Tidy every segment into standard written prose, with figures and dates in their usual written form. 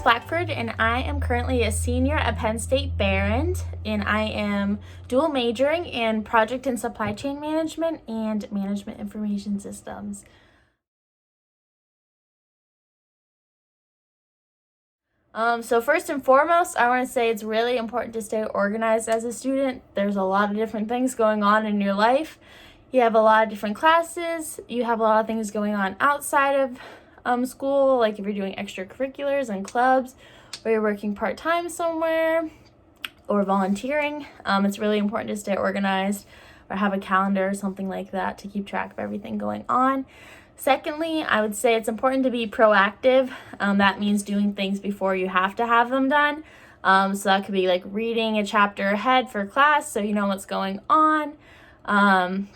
Blackford, and I am currently a senior at Penn State Behrend, and I am dual majoring in project and supply chain management and management information systems. So first and foremost, I want to say it's really important to stay organized as a student. There's a lot of different things going on in your life. You have a lot of different classes. You have a lot of things going on outside of school, like if you're doing extracurriculars and clubs, or you're working part-time somewhere, or volunteering. It's really important to stay organized or have a calendar or something like that to keep track of everything going on. Secondly, I would say it's important to be proactive. That means doing things before you have to have them done. So that could be like reading a chapter ahead for class so you know what's going on, and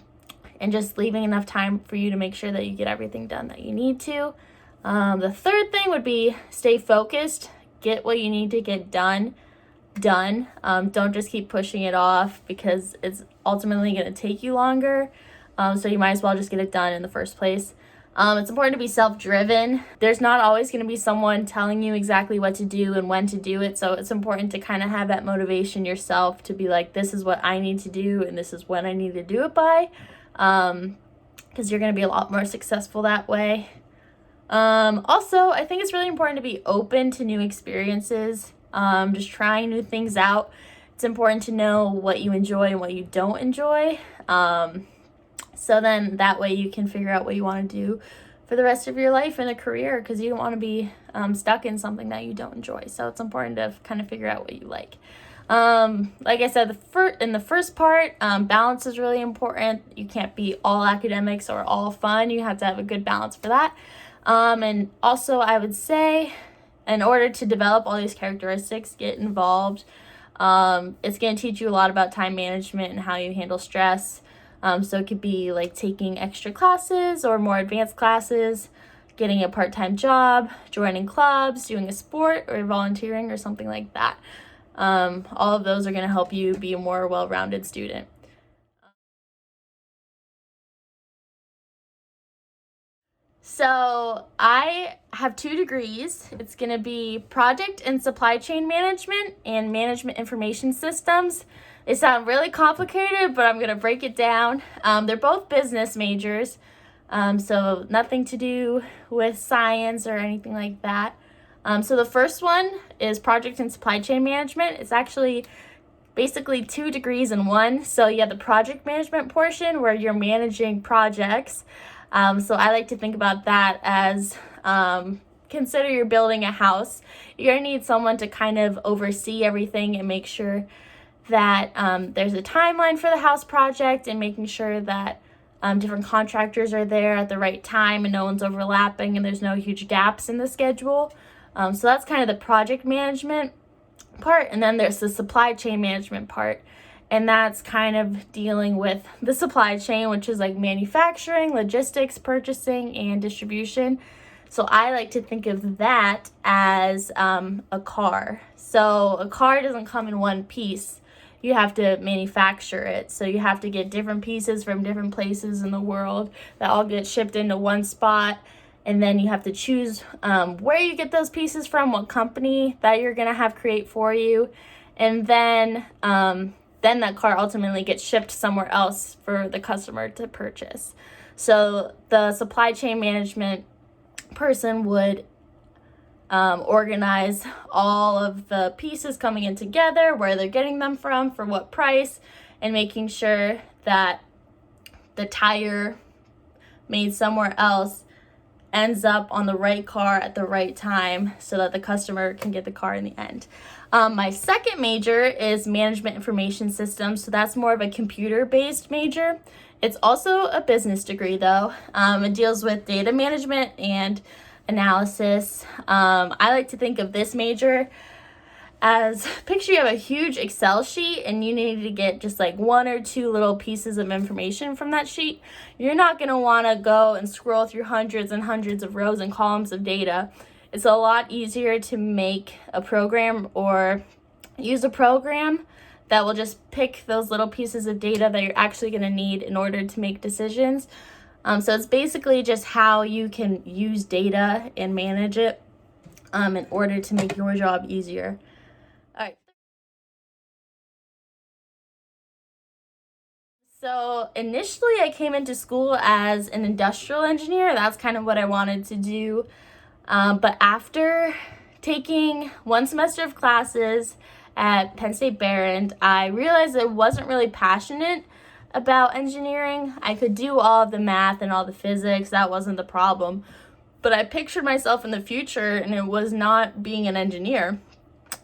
just leaving enough time for you to make sure that you get everything done that you need to. The third thing would be stay focused. Get what you need to get done. Don't just keep pushing it off because it's ultimately going to take you longer. So you might as well just get it done in the first place. It's important to be self-driven. There's not always going to be someone telling you exactly what to do and when to do it. So it's important to kind of have that motivation yourself to be like, this is what I need to do and this is when I need to do it by. Because you're going to be a lot more successful that way. Also, I think it's really important to be open to new experiences. Just trying new things out. It's important to know what you enjoy and what you don't enjoy. So then that way you can figure out what you want to do for the rest of your life and a career, because you don't want to be stuck in something that you don't enjoy. So it's important to kind of figure out what you like. Like I said, in the first part, balance is really important. You can't be all academics or all fun. You have to have a good balance for that. And also I would say, in order to develop all these characteristics, get involved. It's going to teach you a lot about time management and how you handle stress. So it could be like taking extra classes or more advanced classes, getting a part-time job, joining clubs, doing a sport, or volunteering or something like that. All of those are going to help you be a more well-rounded student. So I have 2 degrees. It's going to be project and supply chain management and management information systems. They sound really complicated, but I'm going to break it down. They're both business majors, so nothing to do with science or anything like that. So the first one is project and supply chain management. It's actually basically 2 degrees in one. So you have the project management portion where you're managing projects. So I like to think about that as, consider you're building a house. You're going to need someone to kind of oversee everything and make sure that there's a timeline for the house project, and making sure that different contractors are there at the right time and no one's overlapping and there's no huge gaps in the schedule. So that's kind of the project management part. And then there's the supply chain management part. And that's kind of dealing with the supply chain, which is like manufacturing, logistics, purchasing, and distribution. So I like to think of that as a car. So a car doesn't come in one piece. You have to manufacture it. So you have to get different pieces from different places in the world that all get shipped into one spot. And then you have to choose where you get those pieces from, what company that you're going to have create for you. And then that car ultimately gets shipped somewhere else for the customer to purchase. So the supply chain management person would organize all of the pieces coming in together, where they're getting them from, for what price, and making sure that the tire made somewhere else ends up on the right car at the right time so that the customer can get the car in the end. My second major is management information systems, so that's more of a computer-based major. It's also a business degree though. It deals with data management and analysis. I like to think of this major as, picture you have a huge Excel sheet and you need to get just like 1 or 2 little pieces of information from that sheet. You're not going to want to go and scroll through hundreds and hundreds of rows and columns of data. It's a lot easier to make a program or use a program that will just pick those little pieces of data that you're actually going to need in order to make decisions. So it's basically just how you can use data and manage it. in order to make your job easier. All right. So initially I came into school as an industrial engineer. That's kind of what I wanted to do. But after taking one semester of classes at Penn State Behrend, I realized I wasn't really passionate about engineering. I could do all of the math and all the physics. That wasn't the problem. But I pictured myself in the future, and it was not being an engineer.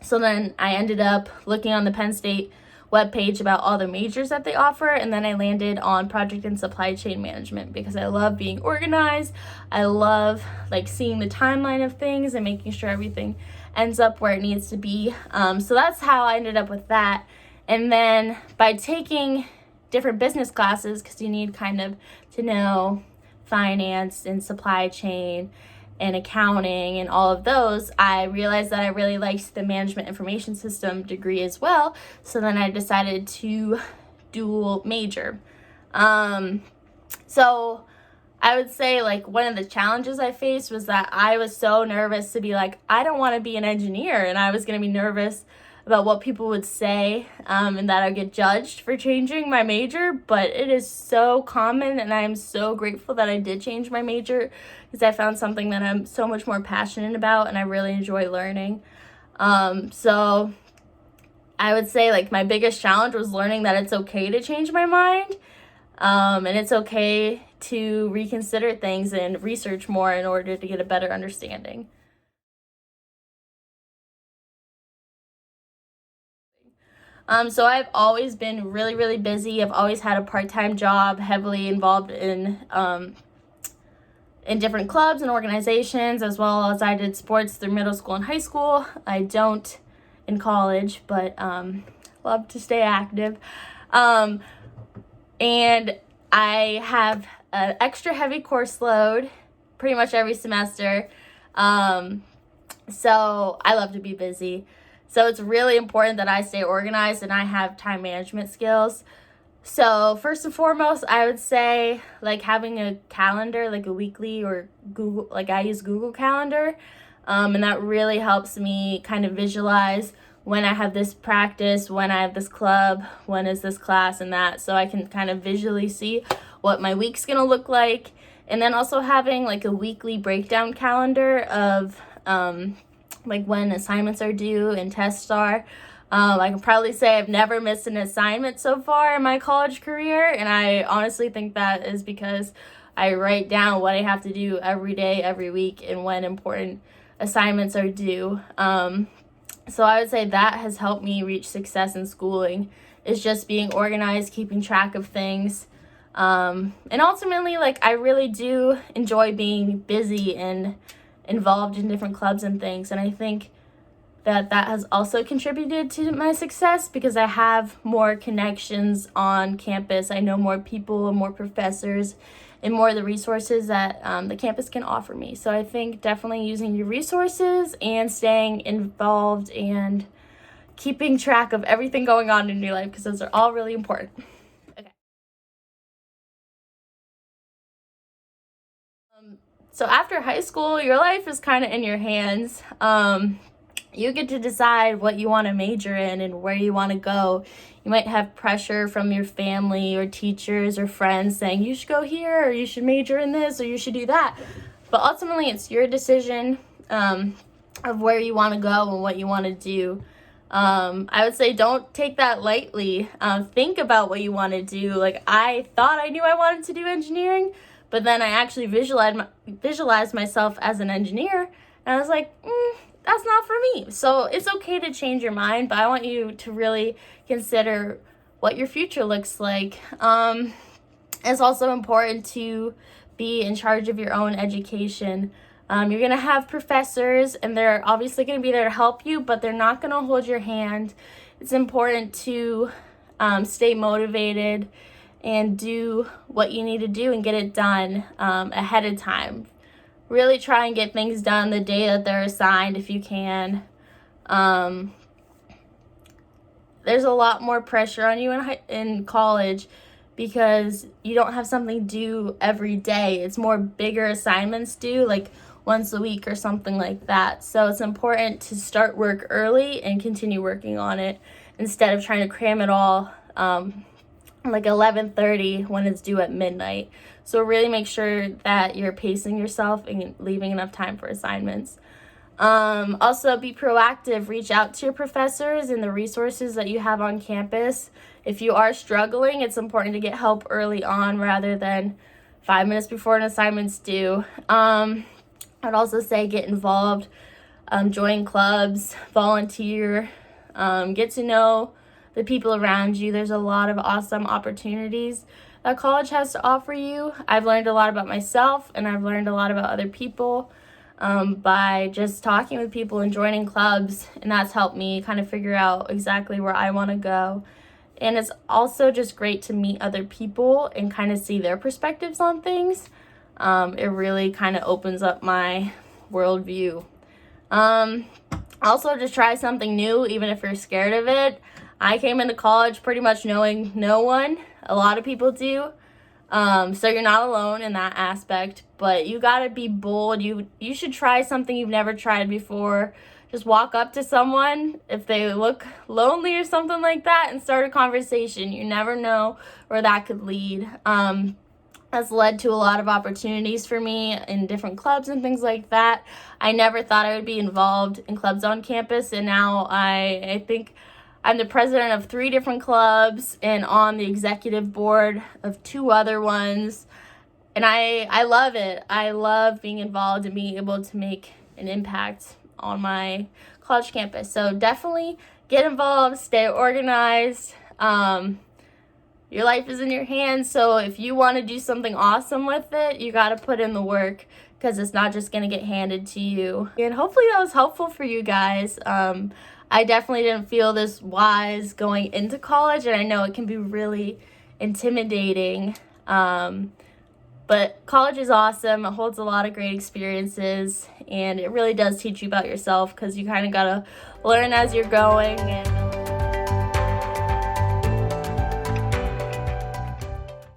So then I ended up looking on the Penn State webpage about all the majors that they offer, and then I landed on project and supply chain management because I love being organized. I love like seeing the timeline of things and making sure everything ends up where it needs to be. So that's how I ended up with that. And then by taking different business classes, because you need kind of to know finance and supply chain and accounting and all of those, I realized that I really liked the management information system degree as well. So then I decided to dual major. So I would say like one of the challenges I faced was that I was so nervous to be like, I don't want to be an engineer, and I was going to be nervous about what people would say, and that I would get judged for changing my major. But it is so common, and I'm so grateful that I did change my major because I found something that I'm so much more passionate about and I really enjoy learning. So I would say like my biggest challenge was learning that it's okay to change my mind, and it's okay to reconsider things and research more in order to get a better understanding. So I've always been really, really busy. I've always had a part-time job, heavily involved in different clubs and organizations, as well as I did sports through middle school and high school. I don't in college, but love to stay active. And I have an extra heavy course load pretty much every semester. So I love to be busy. So it's really important that I stay organized and I have time management skills. So first and foremost, I would say like having a calendar, like a weekly or Google, like I use Google Calendar. And that really helps me kind of visualize when I have this practice, when I have this club, when is this class and that. So I can kind of visually see what my week's gonna look like. And then also having like a weekly breakdown calendar of like when assignments are due and tests are. I can probably say I've never missed an assignment so far in my college career, and I honestly think that is because I write down what I have to do every day, every week, and when important assignments are due. So I would say that has helped me reach success in schooling, is just being organized, keeping track of things. And ultimately, like, I really do enjoy being busy and involved in different clubs and things, and I think that has also contributed to my success because I have more connections on campus. I know more people and more professors and more of the resources that the campus can offer me. So I think definitely using your resources and staying involved and keeping track of everything going on in your life, because those are all really important. Okay. So after high school, your life is kind of in your hands. You get to decide what you want to major in and where you want to go. You might have pressure from your family or teachers or friends saying you should go here or you should major in this or you should do that. But ultimately, it's your decision of where you want to go and what you want to do. I would say don't take that lightly. Think about what you want to do. Like, I thought I knew I wanted to do engineering, but then I actually visualized myself as an engineer, and I was like, that's not for me. So it's okay to change your mind, but I want you to really consider what your future looks like. It's also important to be in charge of your own education. You're going to have professors, and they're obviously going to be there to help you, but they're not going to hold your hand. It's important to stay motivated and do what you need to do and get it done ahead of time. Really try and get things done the day that they're assigned if you can. There's a lot more pressure on you in college because you don't have something due every day. It's more bigger assignments due, like once a week or something like that. So it's important to start work early and continue working on it instead of trying to cram it all like 11:30 when it's due at midnight. So really make sure that you're pacing yourself and leaving enough time for assignments. Also be proactive, reach out to your professors and the resources that you have on campus. If you are struggling, it's important to get help early on rather than 5 minutes before an assignment's due. I'd also say get involved, join clubs, volunteer, get to know the people around you. There's a lot of awesome opportunities that college has to offer you. I've learned a lot about myself, and I've learned a lot about other people by just talking with people and joining clubs, and that's helped me kind of figure out exactly where I want to go. And it's also just great to meet other people and kind of see their perspectives on things. It really kind of opens up my worldview. Also, just try something new, even if you're scared of it. I came into college pretty much knowing no one. A lot of people do. So you're not alone in that aspect, but you gotta be bold. You should try something you've never tried before. Just walk up to someone if they look lonely or something like that and start a conversation. You never know where that could lead. Has led to a lot of opportunities for me in different clubs and things like that. I never thought I would be involved in clubs on campus, and now I think I'm the president of 3 different clubs and on the executive board of 2 other ones. And I love it. I love being involved and being able to make an impact on my college campus. So definitely get involved, stay organized. Your life is in your hands, so if you want to do something awesome with it, you got to put in the work because it's not just going to get handed to you. And hopefully that was helpful for you guys. I definitely didn't feel this wise going into college, and I know it can be really intimidating. But college is awesome. It holds a lot of great experiences, and it really does teach you about yourself because you kind of got to learn as you're going. And